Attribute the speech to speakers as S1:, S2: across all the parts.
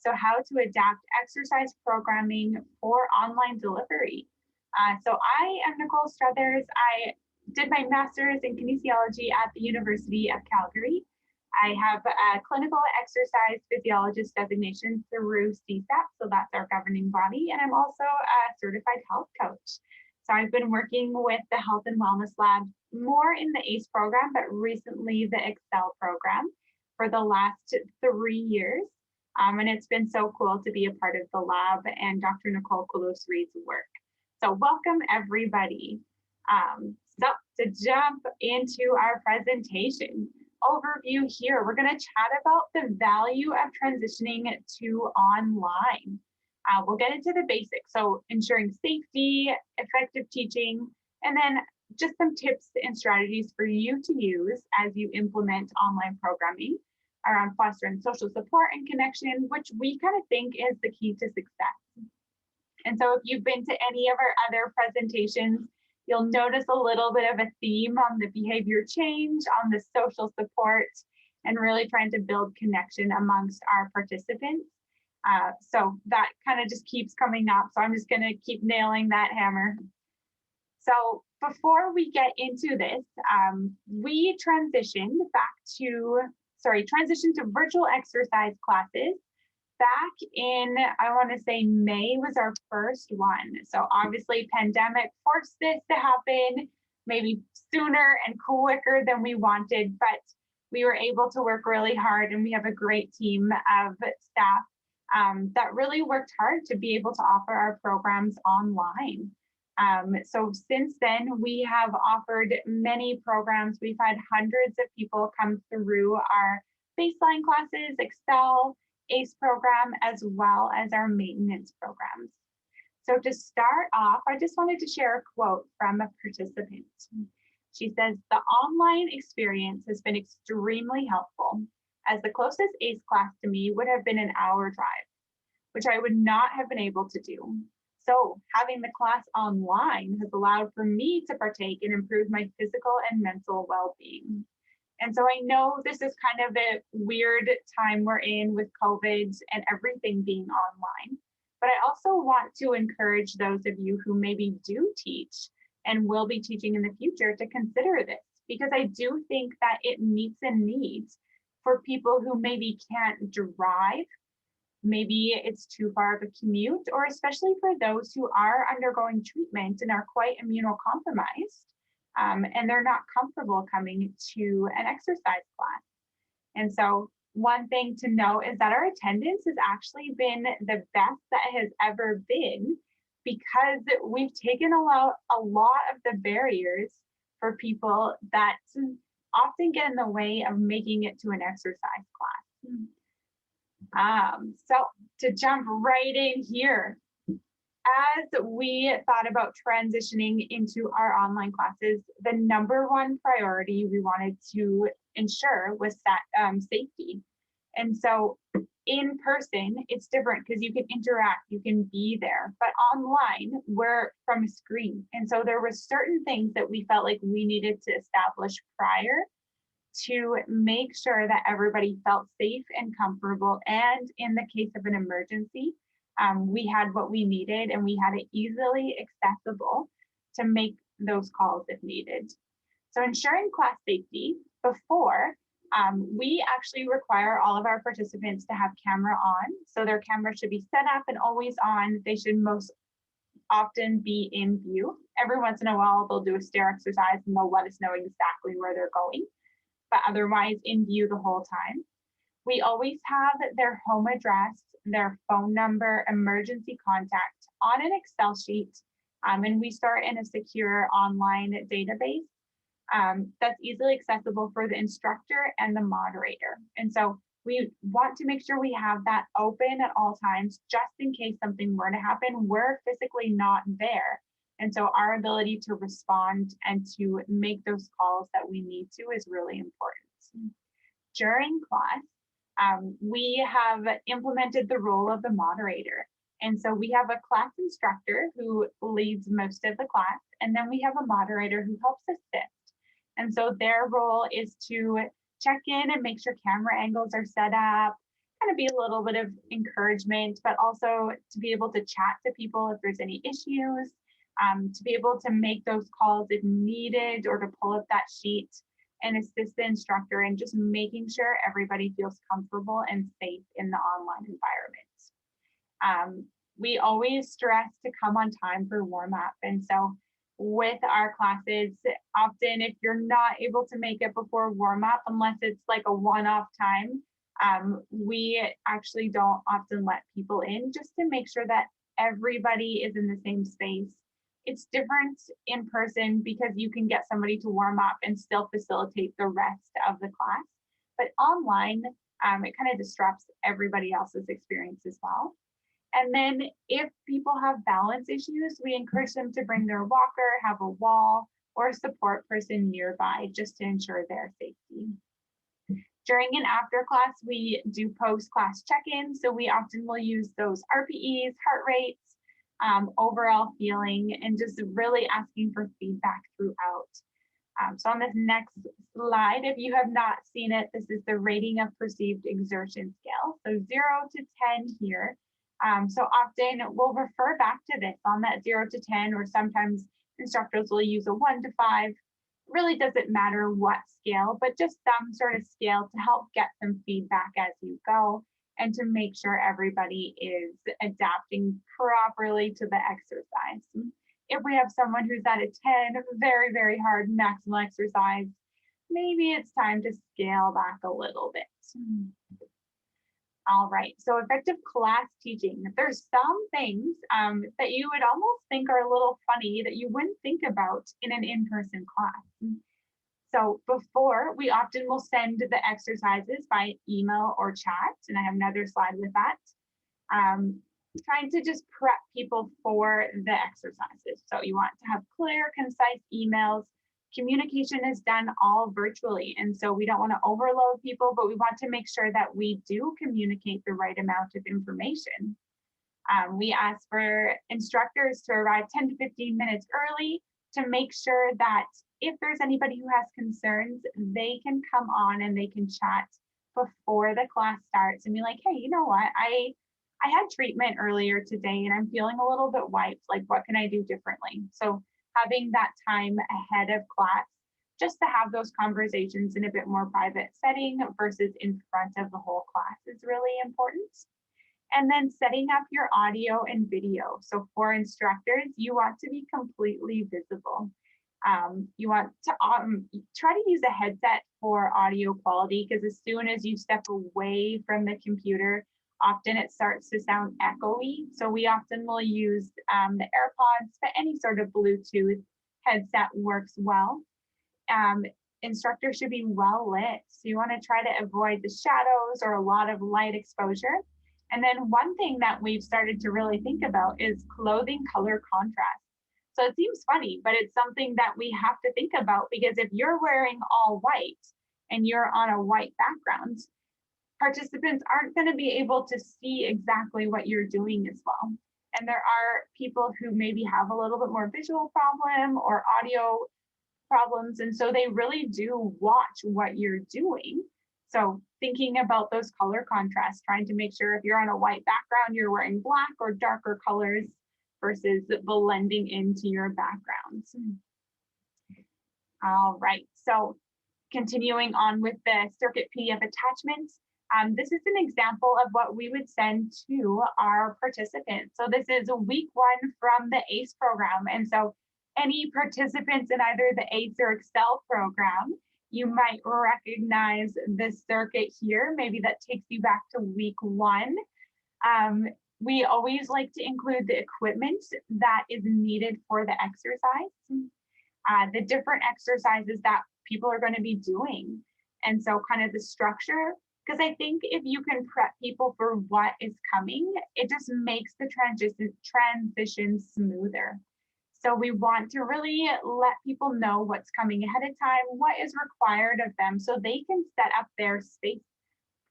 S1: So how to adapt exercise programming for online delivery. So I am Nicole Struthers. I did my master's in kinesiology at the University of Calgary. I have a clinical exercise physiologist designation through CSEP, so that's our governing body, and I'm also a certified health coach. So I've been working with the Health and Wellness Lab more in the ACE program, but recently the Excel program for the last 3 years. And it's been so cool to be a part of the lab and Dr. Nicole Struthers' work. So welcome everybody. So to jump into our presentation overview here, we're going to chat about the value of transitioning to online. We'll get into the basics, so ensuring safety, effective teaching, and then just some tips and strategies for you to use as you implement online programming around fostering social support and connection, which we kind of think is the key to success. And so if you've been to any of our other presentations, you'll notice a little bit of a theme on the behavior change, on the social support, and really trying to build connection amongst our participants. So that kind of just keeps coming up. So I'm just going to keep nailing that hammer. So before we get into this, we transitioned to virtual exercise classes back in, I want to say May was our first one. So obviously pandemic forced this to happen maybe sooner and quicker than we wanted, but we were able to work really hard, and we have a great team of staff that really worked hard to be able to offer our programs online. So since then, we have offered many programs. We've had hundreds of people come through our baseline classes, Excel, ACE program, as well as our maintenance programs. So to start off, I just wanted to share a quote from a participant. She says, "The online experience has been extremely helpful, as the closest ACE class to me would have been an hour drive, which I would not have been able to do. So having the class online has allowed for me to partake and improve my physical and mental well-being." And so I know this is kind of a weird time we're in with COVID and everything being online, but I also want to encourage those of you who maybe do teach and will be teaching in the future to consider this, because I do think that it meets a need for people who maybe can't drive, maybe it's too far of a commute, or especially for those who are undergoing treatment and are quite immunocompromised. And they're not comfortable coming to an exercise class. And so one thing to know is that our attendance has actually been the best that it has ever been, because we've taken a lot of the barriers for people that often get in the way of making it to an exercise class. So to jump right in here, as we thought about transitioning into our online classes, the number one priority we wanted to ensure was safety. And so in person, it's different because you can interact, you can be there, but online, we're from a screen. And so there were certain things that we felt like we needed to establish prior to make sure that everybody felt safe and comfortable. And in the case of an emergency, we had what we needed, and we had it easily accessible to make those calls if needed. So ensuring class safety before, we actually require all of our participants to have camera on. So their camera should be set up and always on. They should most often be in view. Every once in a while, they'll do a stare exercise and they'll let us know exactly where they're going, but otherwise in view the whole time. We always have their home address, their phone number, emergency contact on an Excel sheet, and we store in a secure online database that's easily accessible for the instructor and the moderator. And so we want to make sure we have that open at all times, just in case something were to happen. We're physically not there. And so our ability to respond and to make those calls that we need to is really important. During class, we have implemented the role of the moderator. And so we have a class instructor who leads most of the class, and then we have a moderator who helps assist. And so their role is to check in and make sure camera angles are set up, kind of be a little bit of encouragement, but also to be able to chat to people if there's any issues, to be able to make those calls if needed, or to pull up that sheet and assist the instructor in just making sure everybody feels comfortable and safe in the online environment. We always stress to come on time for warm up. And so with our classes, often if you're not able to make it before warm up, unless it's like a one-off time, we actually don't often let people in, just to make sure that everybody is in the same space. It's different in person because you can get somebody to warm up and still facilitate the rest of the class. But online, it kind of disrupts everybody else's experience as well. And then if people have balance issues, we encourage them to bring their walker, have a wall, or a support person nearby, just to ensure their safety. During and after class, we do post-class check-ins. So we often will use those RPEs, heart rates, overall feeling, and just really asking for feedback throughout. So on this next slide, if you have not seen it, this is the rating of perceived exertion scale. So 0 to 10 here. So often we'll refer back to this on that 0 to 10, or sometimes instructors will use a 1 to 5. It really doesn't matter what scale, but just some sort of scale to help get some feedback as you go, and to make sure everybody is adapting properly to the exercise. If we have someone who's at a 10, very, very hard maximal exercise, maybe it's time to scale back a little bit. All right, so effective class teaching. There's some things that you would almost think are a little funny that you wouldn't think about in an in-person class. So before, we often will send the exercises by email or chat, and I have another slide with that. Trying to just prep people for the exercises. So you want to have clear, concise emails. Communication is done all virtually, and so we don't want to overload people, but we want to make sure that we do communicate the right amount of information. We ask for instructors to arrive 10 to 15 minutes early to make sure that if there's anybody who has concerns, they can come on and they can chat before the class starts and be like, hey, you know what, I had treatment earlier today and I'm feeling a little bit wiped, like what can I do differently? So having that time ahead of class just to have those conversations in a bit more private setting versus in front of the whole class is really important. And then setting up your audio and video. So for instructors, you want to be completely visible. You want to try to use a headset for audio quality, because as soon as you step away from the computer, often it starts to sound echoey. So we often will use the AirPods, but any sort of Bluetooth headset works well. Instructors should be well lit. So you want to try to avoid the shadows or a lot of light exposure. And then one thing that we've started to really think about is clothing color contrast. So it seems funny, but it's something that we have to think about, because if you're wearing all white and you're on a white background, participants aren't going to be able to see exactly what you're doing as well. And there are people who maybe have a little bit more visual problem or audio problems, and so they really do watch what you're doing. So thinking about those color contrasts, trying to make sure if you're on a white background, you're wearing black or darker colors versus blending into your backgrounds. All right, so continuing on with the circuit PDF attachments, this is an example of what we would send to our participants. So this is week 1 from the ACE program. And so any participants in either the ACE or Excel program, you might recognize this circuit here. Maybe that takes you back to week 1. We always like to include the equipment that is needed for the exercise, the different exercises that people are going to be doing. And so kind of the structure, because I think if you can prep people for what is coming, it just makes the transition smoother. So we want to really let people know what's coming ahead of time, what is required of them, so they can set up their space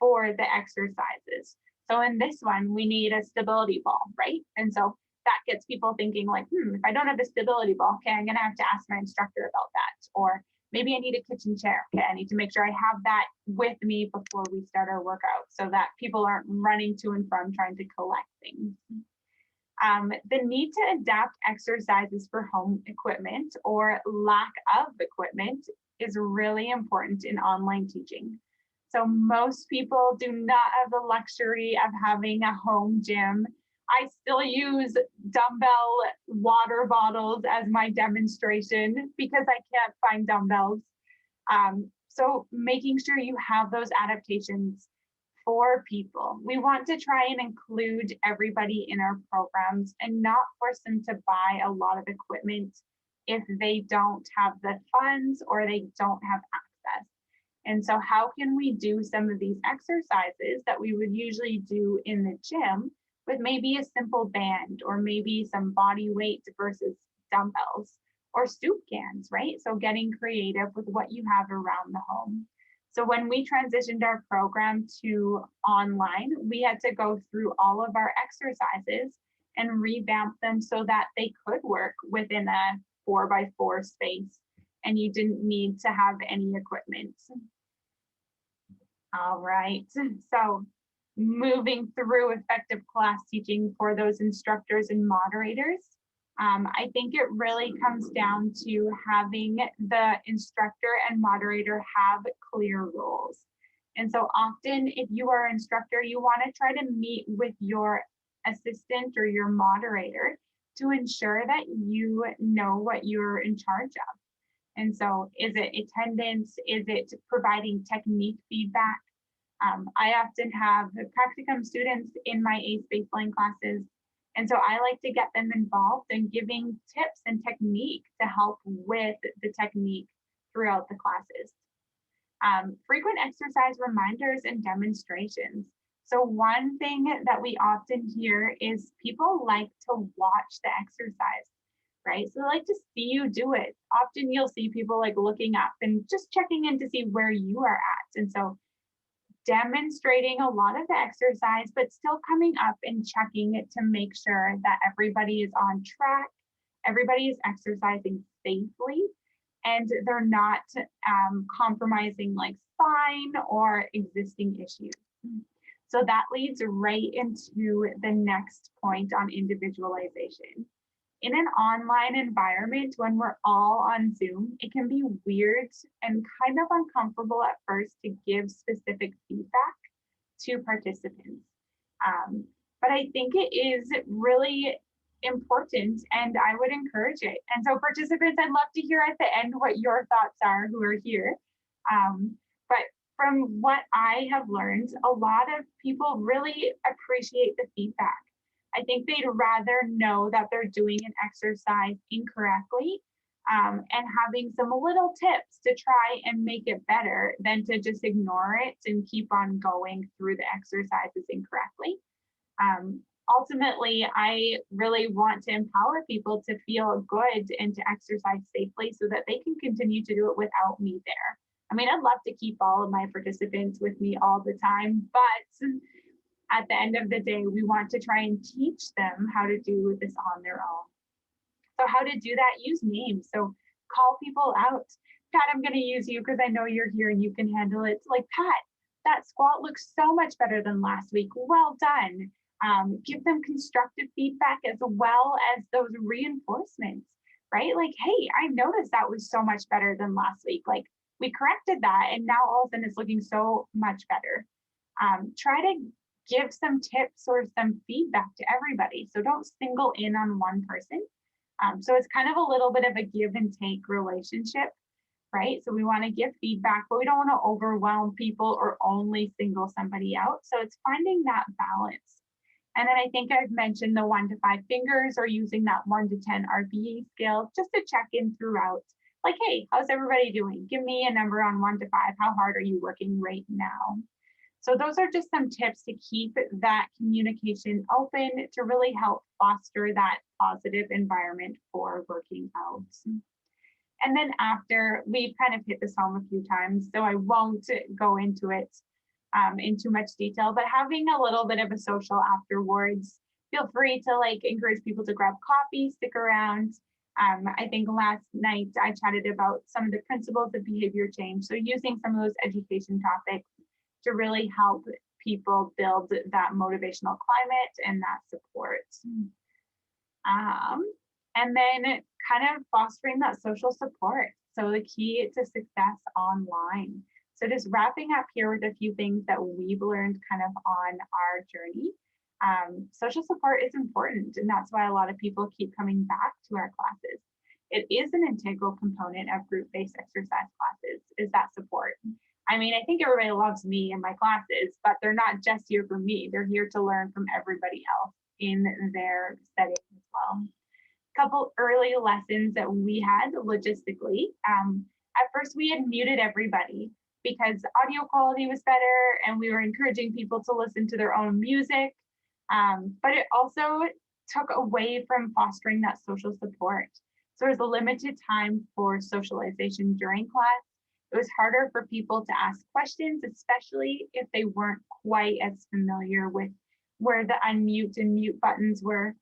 S1: for the exercises. So in this one, we need a stability ball, right? And so that gets people thinking like, if I don't have a stability ball, okay, I'm gonna have to ask my instructor about that. Or maybe I need a kitchen chair. Okay, I need to make sure I have that with me before we start our workout so that people aren't running to and from trying to collect things. The need to adapt exercises for home equipment or lack of equipment is really important in online teaching. So most people do not have the luxury of having a home gym. I still use dumbbell water bottles as my demonstration because I can't find dumbbells. So making sure you have those adaptations for people. We want to try and include everybody in our programs and not force them to buy a lot of equipment if they don't have the funds or they don't have access. And so how can we do some of these exercises that we would usually do in the gym with maybe a simple band or maybe some body weight versus dumbbells or soup cans, right? So getting creative with what you have around the home. So when we transitioned our program to online, we had to go through all of our exercises and revamp them so that they could work within a 4x4 space and you didn't need to have any equipment. All right, so moving through effective class teaching for those instructors and moderators. I think it really comes down to having the instructor and moderator have clear roles. And so often if you are an instructor, you want to try to meet with your assistant or your moderator to ensure that you know what you're in charge of. And so is it attendance? Is it providing technique feedback? I often have practicum students in my ACE baseline classes. And so I like to get them involved in giving tips and technique to help with the technique throughout the classes. Frequent exercise reminders and demonstrations. So one thing that we often hear is people like to watch the exercise, right? So they like to see you do it. Often you'll see people like looking up and just checking in to see where you are at. And so demonstrating a lot of the exercise, but still coming up and checking it to make sure that everybody is on track, everybody is exercising safely, and they're not compromising like spine or existing issues. So that leads right into the next point on individualization. In an online environment, when we're all on Zoom, it can be weird and kind of uncomfortable at first to give specific feedback to participants. But I think it is really important and I would encourage it. And so participants, I'd love to hear at the end what your thoughts are who are here. But from what I have learned, a lot of people really appreciate the feedback. I think they'd rather know that they're doing an exercise incorrectly and having some little tips to try and make it better than to just ignore it and keep on going through the exercises incorrectly. Ultimately, I really want to empower people to feel good and to exercise safely so that they can continue to do it without me there. I mean, I'd love to keep all of my participants with me all the time, but at the end of the day, we want to try and teach them how to do this on their own. So how to do that, use names. So call people out. Pat, I'm going to use you because I know you're here and you can handle it. It's like, Pat, that squat looks so much better than last week. Well done. Give them constructive feedback as well as those reinforcements, right? Like, hey, I noticed that was so much better than last week. Like we corrected that and now all of a sudden it's looking so much better. Try to give some tips or some feedback to everybody. So don't single in on one person. So it's kind of a little bit of a give and take relationship, right? So we want to give feedback, but we don't want to overwhelm people or only single somebody out. So it's finding that balance. And then I think I've mentioned the 1 to 5 fingers or using that 1 to 10 RBE scale just to check in throughout. Like, hey, how's everybody doing? Give me a number on 1 to 5. How hard are you working right now? So those are just some tips to keep that communication open to really help foster that positive environment for working out. And then after, we've kind of hit this home a few times, so I won't go into it in too much detail, but having a little bit of a social afterwards, feel free to like encourage people to grab coffee, stick around. I think last night I chatted about some of the principles of behavior change. So using some of those education topics to really help people build that motivational climate and that support. And then kind of fostering that social support. So the key to success online. So just wrapping up here with a few things that we've learned kind of on our journey. Social support is important, and that's why a lot of people keep coming back to our classes. It is an integral component of group-based exercise classes, is that support. I mean, I think everybody loves me and my classes, but they're not just here for me. They're here to learn from everybody else in their setting as well. Couple early lessons that we had logistically. At first, we had muted everybody because audio quality was better and we were encouraging people to listen to their own music. But it also took away from fostering that social support. So there's a limited time for socialization during class. It was harder for people to ask questions, especially if they weren't quite as familiar with where the unmute and mute buttons were.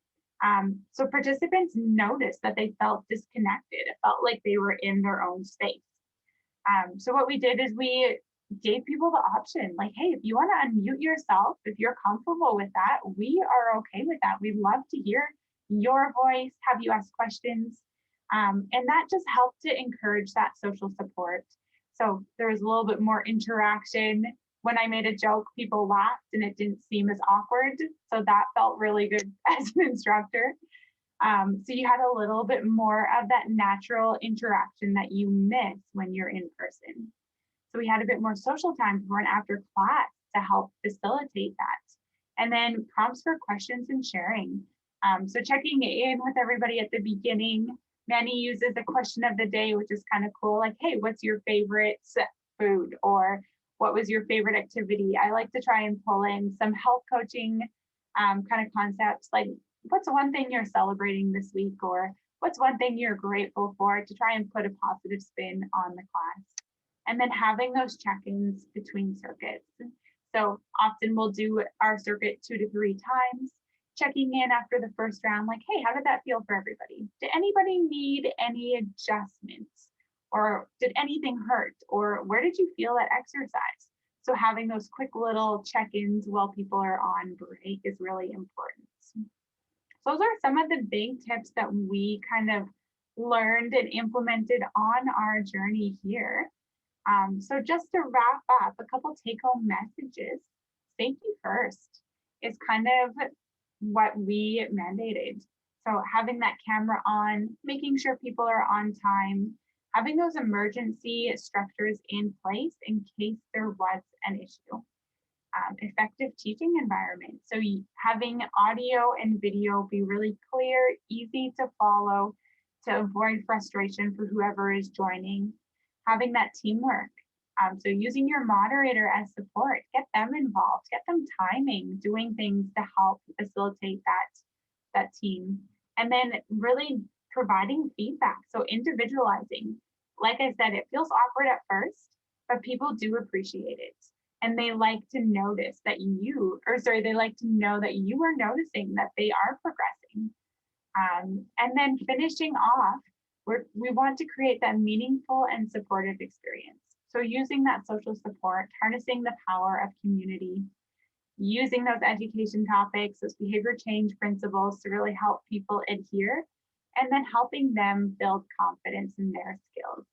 S1: So participants noticed that they felt disconnected. It felt like they were in their own space. So what we did is we gave people the option, like, hey, if you want to unmute yourself, if you're comfortable with that, we are okay with that. We'd love to hear your voice, have you ask questions. And that just helped to encourage that social support. So there was a little bit more interaction. When I made a joke, people laughed and it didn't seem as awkward. So that felt really good as an instructor. So you had a little bit more of that natural interaction that you miss when you're in person. So we had a bit more social time before and after class to help facilitate that. And then prompts for questions and sharing. So checking in with everybody at the beginning. Manny uses a question of the day, which is kind of cool. Like, hey, what's your favorite food? Or what was your favorite activity? I like to try and pull in some health coaching kind of concepts, like what's one thing you're celebrating this week, or what's one thing you're grateful for, to try and put a positive spin on the class. And then having those check-ins between circuits. So often we'll do our circuit 2 to 3 times, checking in after the first round, like, hey, how did that feel for everybody? Did anybody need any adjustments? Or did anything hurt? Or where did you feel that exercise? So having those quick little check-ins while people are on break is really important. So those are some of the big tips that we kind of learned and implemented on our journey here. So just to wrap up, a couple take-home messages. Safety first is kind of what we mandated. So having that camera on, making sure people are on time, having those emergency structures in place in case there was an issue. Effective teaching environment. So having audio and video be really clear, easy to follow, to avoid frustration for whoever is joining. Having that teamwork. So using your moderator as support, get them involved, get them timing, doing things to help facilitate that team. And then really providing feedback. So individualizing. Like I said, it feels awkward at first, but people do appreciate it. And they like to notice that they like to know that you are noticing that they are progressing. And then finishing off, we want to create that meaningful and supportive experience. So using that social support, harnessing the power of community, using those education topics, those behavior change principles to really help people adhere, and then helping them build confidence in their skills.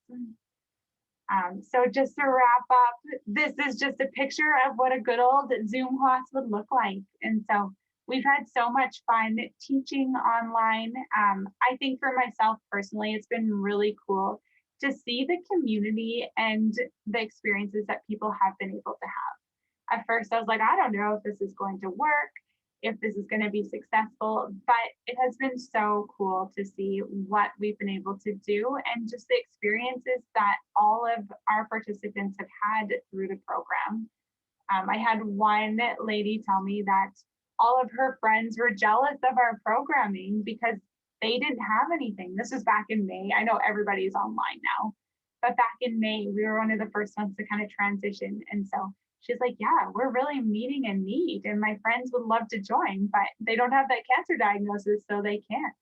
S1: So just to wrap up, this is just a picture of what a good old Zoom class would look like. And so we've had so much fun teaching online. I think for myself personally, it's been really cool to see the community and the experiences that people have been able to have. At first, I was like, I don't know if this is going to work, if this is going to be successful, but it has been so cool to see what we've been able to do and just the experiences that all of our participants have had through the program. I had one lady tell me that all of her friends were jealous of our programming because they didn't have anything. This was back in May. I know everybody's online now, but back in May, we were one of the first ones to kind of transition. And so she's like, yeah, we're really meeting a need and my friends would love to join, but they don't have that cancer diagnosis, so they can't.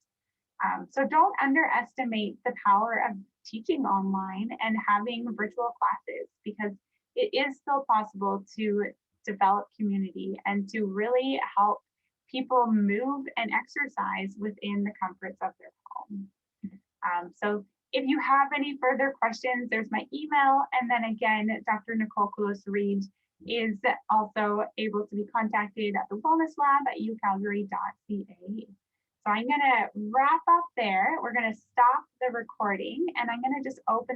S1: So don't underestimate the power of teaching online and having virtual classes, because it is still possible to develop community and to really help people move and exercise within the comforts of their home. So if you have any further questions, there's my email. And then again, Dr. Nicole Struthers is also able to be contacted at the Wellness Lab at ucalgary.ca. So I'm going to wrap up there. We're going to stop the recording and I'm going to just open